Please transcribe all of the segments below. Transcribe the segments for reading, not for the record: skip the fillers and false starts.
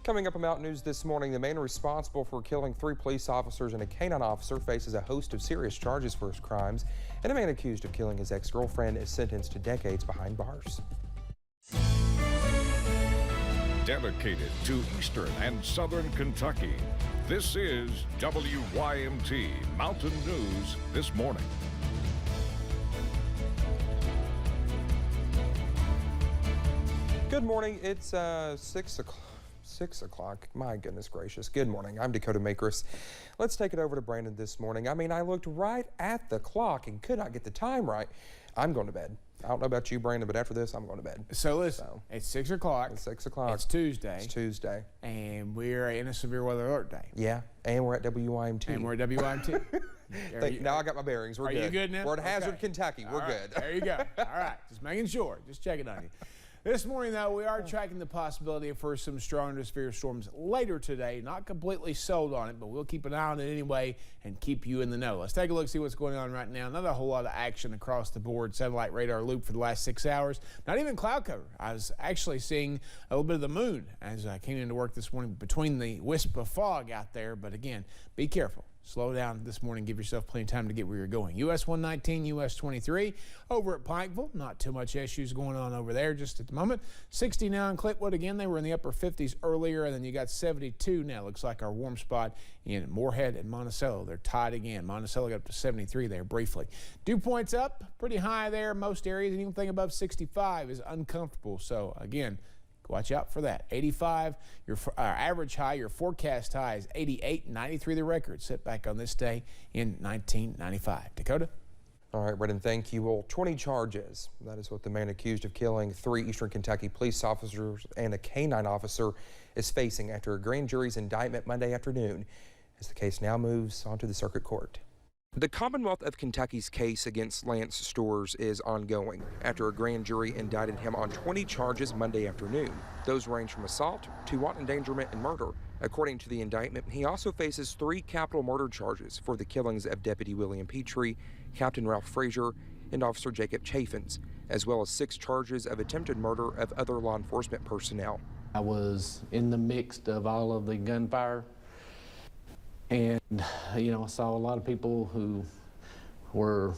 Coming up on Mountain News this morning, the man responsible for killing 3 police officers and a canine officer faces a host of serious charges for his crimes, and a man accused of killing his ex-girlfriend is sentenced to decades behind bars. Dedicated to Eastern and Southern Kentucky, this is WYMT Mountain News this morning. Good morning. It's 6 o'clock. My goodness gracious. Good morning. I'm Dakota Makris. Let's take it over to Brandon this morning. I mean, I looked right at the clock and could not get the time right. I'm going to bed. I don't know about you, Brandon, but after this, I'm going to bed. So listen, it's 6 o'clock. It's 6 o'clock. It's Tuesday. It's Tuesday. And we're in a severe weather alert day. Yeah, and we're at WYMT. And we're at WYMT. Now I got my bearings. We're good. Are you good now? We're at Hazard, Kentucky. We're good. There you go. All right. Just making sure. Just checking on you. This morning, though, we are tracking the possibility for some stronger to severe storms later today. Not completely sold on it, but we'll keep an eye on it anyway and keep you in the know. Let's take a look, see what's going on right now. Not a whole lot of action across the board. Satellite radar loop for the last 6 hours. Not even cloud cover. I was actually seeing a little bit of the moon as I came into work this morning between the wisp of fog out there. But again, be careful. Slow down this morning. Give yourself plenty of time to get where you're going. US 119, US 23. Over at Pikeville, not too much issues going on over there just at the moment. 60 now in Clintwood. Again, they were in the upper 50s earlier, and then you got 72 now. Looks like our warm spot in Moorhead and Monticello. They're tied again. Monticello got up to 73 there briefly. Dew points up pretty high there. Most areas, and anything above 65 is uncomfortable. So, again, watch out for that. 85, your average high, your forecast high is 88, 93 the record set back on this day in 1995. Dakota? All right, Brendan, thank you. Well, 20 charges. That is what the man accused of killing 3 Eastern Kentucky police officers and a canine officer is facing after a grand jury's indictment Monday afternoon, as the case now moves onto the circuit court. The Commonwealth of Kentucky's case against Lance Storrs is ongoing after a grand jury indicted him on 20 charges Monday afternoon. Those range from assault to wanton endangerment and murder. According to the indictment, he also faces 3 capital murder charges for the killings of Deputy William Petrie, Captain Ralph Frazier, and Officer Jacob Chaffins, as well as 6 charges of attempted murder of other law enforcement personnel. I was in the mix of all of the gunfire. And, I saw a lot of people who were,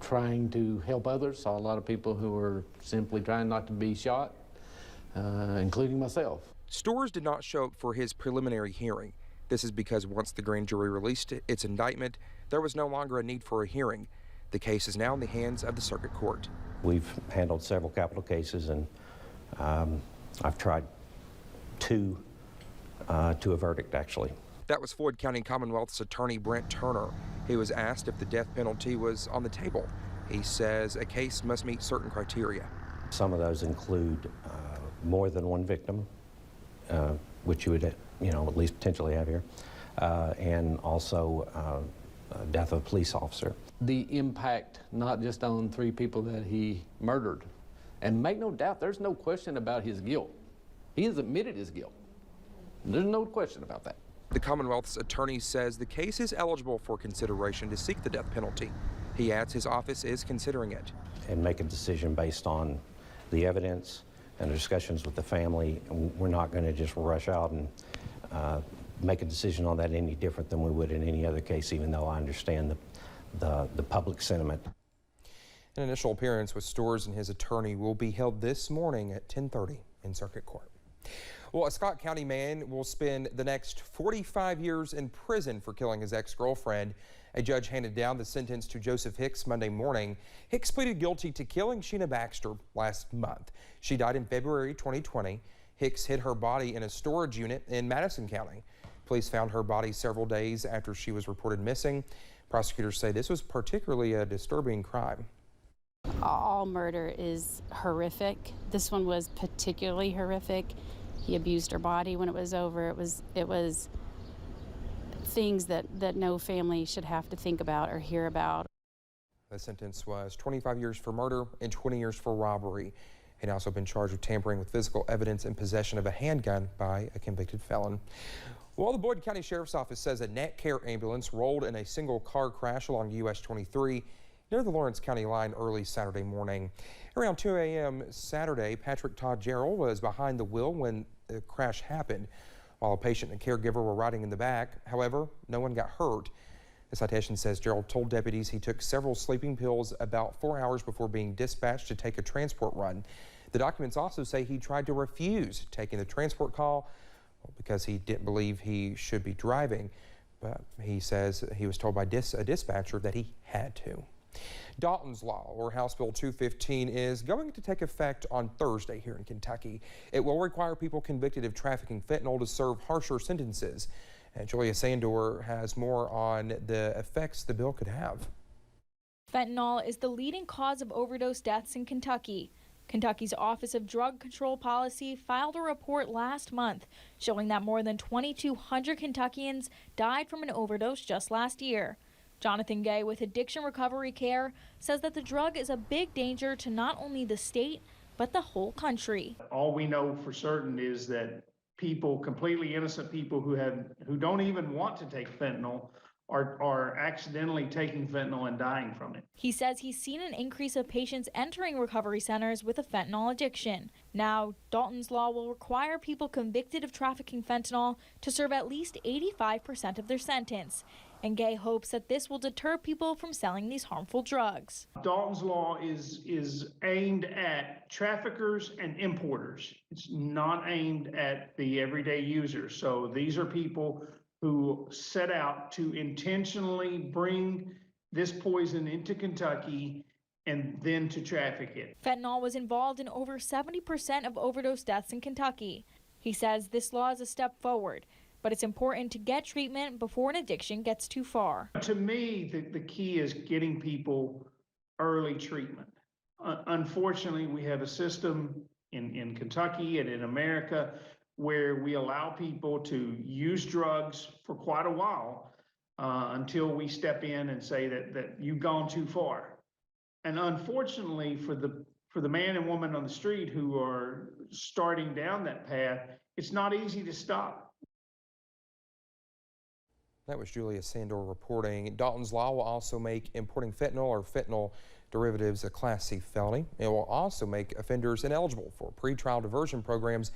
trying to help others. Saw a lot of people who were simply trying not to be shot, including myself. Storrs did not show up for his preliminary hearing. This is because once the grand jury released its indictment, there was no longer a need for a hearing. The case is now in the hands of the circuit court. We've handled several capital cases, and I've tried 2 to a verdict, actually. That was Floyd County Commonwealth's attorney Brent Turner. He was asked if the death penalty was on the table. He says a case must meet certain criteria. Some of those include more than one victim, which you would, at least potentially have here, and also death of a police officer. The impact, not just on 3 people that he murdered, and make no doubt, there's no question about his guilt. He has admitted his guilt. There's no question about that. The Commonwealth's attorney says the case is eligible for consideration to seek the death penalty. He adds his office is considering it. And make a decision based on the evidence and the discussions with the family. We're not going to just rush out and make a decision on that any different than we would in any other case, even though I understand the public sentiment. An initial appearance with Storrs and his attorney will be held this morning at 10:30 in circuit court. Well, a Scott County man will spend the next 45 years in prison for killing his ex-girlfriend. A judge handed down the sentence to Joseph Hicks Monday morning. Hicks pleaded guilty to killing Sheena Baxter last month. She died in February 2020. Hicks hid her body in a storage unit in Madison County. Police found her body several days after she was reported missing. Prosecutors say this was particularly a disturbing crime. All murder is horrific. This one was particularly horrific. He abused her body when it was over. It was things that no family should have to think about or hear about. The sentence was 25 years for murder and 20 years for robbery. He'd also been charged with tampering with physical evidence and possession of a handgun by a convicted felon. Well, the Boyd County Sheriff's Office says a Net Care ambulance rolled in a single car crash along US 23 near the Lawrence County line early Saturday morning. Around 2 a.m. Saturday, Patrick Todd Gerald was behind the wheel when the crash happened while a patient and caregiver were riding in the back. However, no one got hurt. The citation says Gerald told deputies he took several sleeping pills about 4 hours before being dispatched to take a transport run. The documents also say he tried to refuse taking the transport call because he didn't believe he should be driving. But he says he was told by a dispatcher that he had to. Dalton's Law, or House Bill 215, is going to take effect on Thursday here in Kentucky. It will require people convicted of trafficking fentanyl to serve harsher sentences. And Julia Sandor has more on the effects the bill could have. Fentanyl is the leading cause of overdose deaths in Kentucky. Kentucky's Office of Drug Control Policy filed a report last month showing that more than 2,200 Kentuckians died from an overdose just last year. Jonathan Gay with Addiction Recovery Care says that the drug is a big danger to not only the state, but the whole country. All we know for certain is that people, completely innocent people who don't even want to take fentanyl are accidentally taking fentanyl and dying from it. He says he's seen an increase of patients entering recovery centers with a fentanyl addiction. Now, Dalton's Law will require people convicted of trafficking fentanyl to serve at least 85% of their sentence. And Gay hopes that this will deter people from selling these harmful drugs. Dalton's Law is aimed at traffickers and importers. It's not aimed at the everyday user. So these are people who set out to intentionally bring this poison into Kentucky and then to traffic it. Fentanyl was involved in over 70% of overdose deaths in Kentucky. He says this law is a step forward, but it's important to get treatment before an addiction gets too far. To me, the key is getting people early treatment. Unfortunately, we have a system in Kentucky and in America where we allow people to use drugs for quite a while until we step in and say that you've gone too far. And unfortunately, for the man and woman on the street who are starting down that path, it's not easy to stop. That was Julia Sandor reporting. Dalton's Law will also make importing fentanyl or fentanyl derivatives a Class C felony. It will also make offenders ineligible for pretrial diversion programs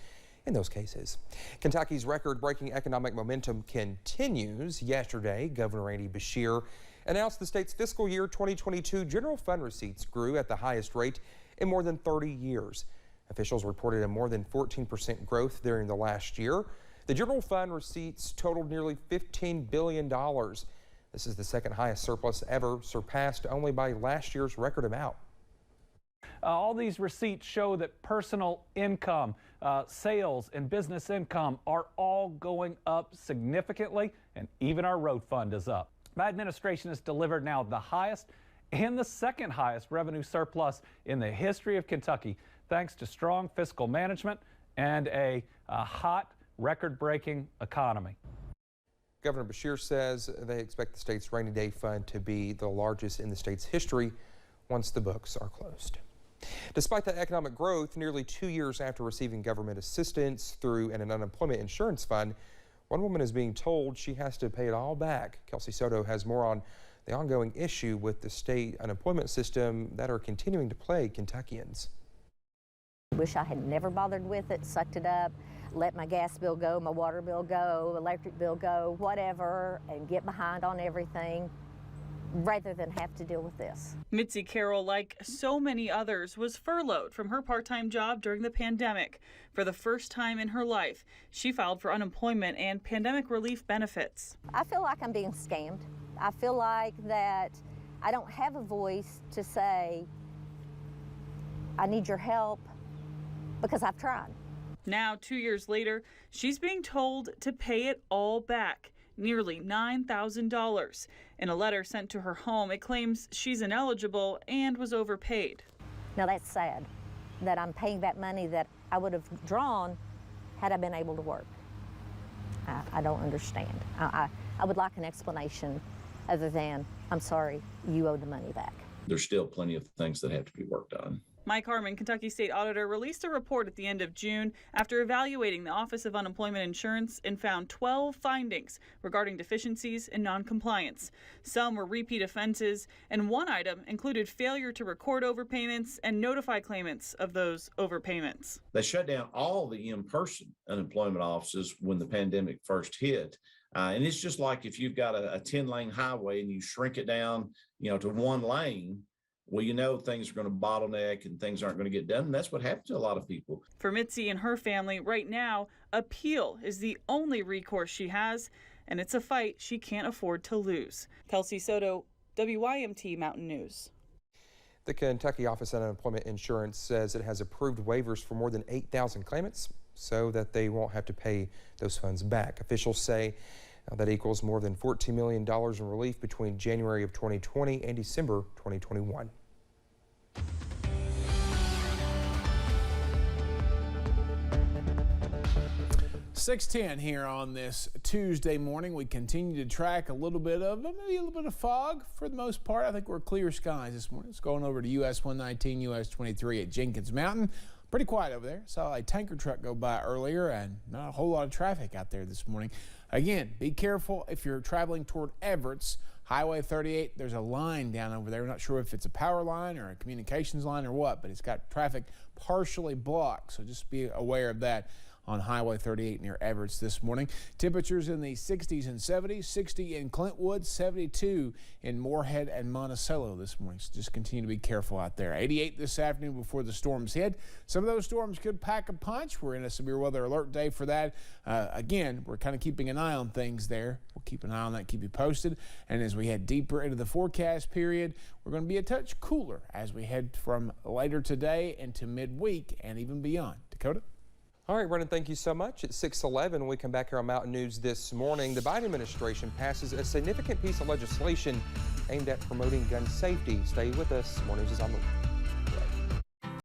in those cases. Kentucky's record-breaking economic momentum continues. Yesterday, Governor Andy Beshear announced the state's fiscal year 2022 general fund receipts grew at the highest rate in more than 30 years. Officials reported a more than 14% growth during the last year. The general fund receipts totaled nearly $15 billion. This is the second highest surplus ever, surpassed only by last year's record amount. All these receipts show that personal income, sales, and business income are all going up significantly, and even our road fund is up. My administration has delivered now the highest and the second highest revenue surplus in the history of Kentucky, thanks to strong fiscal management and a hot, record-breaking economy. Governor Beshear says they expect the state's rainy day fund to be the largest in the state's history once the books are closed. Despite the economic growth, nearly 2 years after receiving government assistance through an unemployment insurance fund, one woman is being told she has to pay it all back. Kelsey Soto has more on the ongoing issue with the state unemployment system that are continuing to plague Kentuckians. Wish I had never bothered with it, sucked it up, let my gas bill go, my water bill go, electric bill go, whatever, and get behind on everything, rather than have to deal with this. Mitzi Carroll, like so many others, was furloughed from her part-time job during the pandemic. For the first time in her life, she filed for unemployment and pandemic relief benefits. I feel like I'm being scammed. I feel like that I don't have a voice to say, I need your help, because I've tried. Now, 2 years later, she's being told to pay it all back, nearly $9,000. In a letter sent to her home, it claims she's ineligible and was overpaid. Now that's sad, that I'm paying back money that I would have drawn had I been able to work. I don't understand. I would like an explanation other than, I'm sorry, you owe the money back. There's still plenty of things that have to be worked on. Mike Harmon, Kentucky State Auditor, released a report at the end of June after evaluating the Office of Unemployment Insurance and found 12 findings regarding deficiencies and noncompliance. Some were repeat offenses, and one item included failure to record overpayments and notify claimants of those overpayments. They shut down all the in-person unemployment offices when the pandemic first hit. And it's just like if you've got a 10-lane highway and you shrink it down, to one lane, well, things are going to bottleneck and things aren't going to get done. And that's what happened to a lot of people. For Mitzi and her family, right now, appeal is the only recourse she has, and it's a fight she can't afford to lose. Kelsey Soto, WYMT Mountain News. The Kentucky Office of Unemployment Insurance says it has approved waivers for more than 8,000 claimants so that they won't have to pay those funds back. Officials say that equals more than $14 million in relief between January of 2020 and December 2021. .610 here on this Tuesday morning. We continue to track maybe a little bit of fog for the most part. I think we're clear skies this morning. It's going over to US 119, US 23 at Jenkins Mountain. Pretty quiet over there. Saw a tanker truck go by earlier and not a whole lot of traffic out there this morning. Again, be careful if you're traveling toward Everett's. Highway 38, there's a line down over there. We're not sure if it's a power line or a communications line or what, but it's got traffic partially blocked. So just be aware of that on Highway 38 near Everett's this morning. Temperatures in the 60s and 70s, 60 in Clintwood, 72 in Moorhead and Monticello this morning. So just continue to be careful out there. 88 this afternoon before the storms hit. Some of those storms could pack a punch. We're in a severe weather alert day for that. Again, we're kind of keeping an eye on things there. We'll keep an eye on that, keep you posted. And as we head deeper into the forecast period, we're going to be a touch cooler as we head from later today into midweek and even beyond. Dakota? All right, Brennan, thank you so much. At 6:11, when we come back here on Mountain News this morning, the Biden administration passes a significant piece of legislation aimed at promoting gun safety. Stay with us. More news is on the way.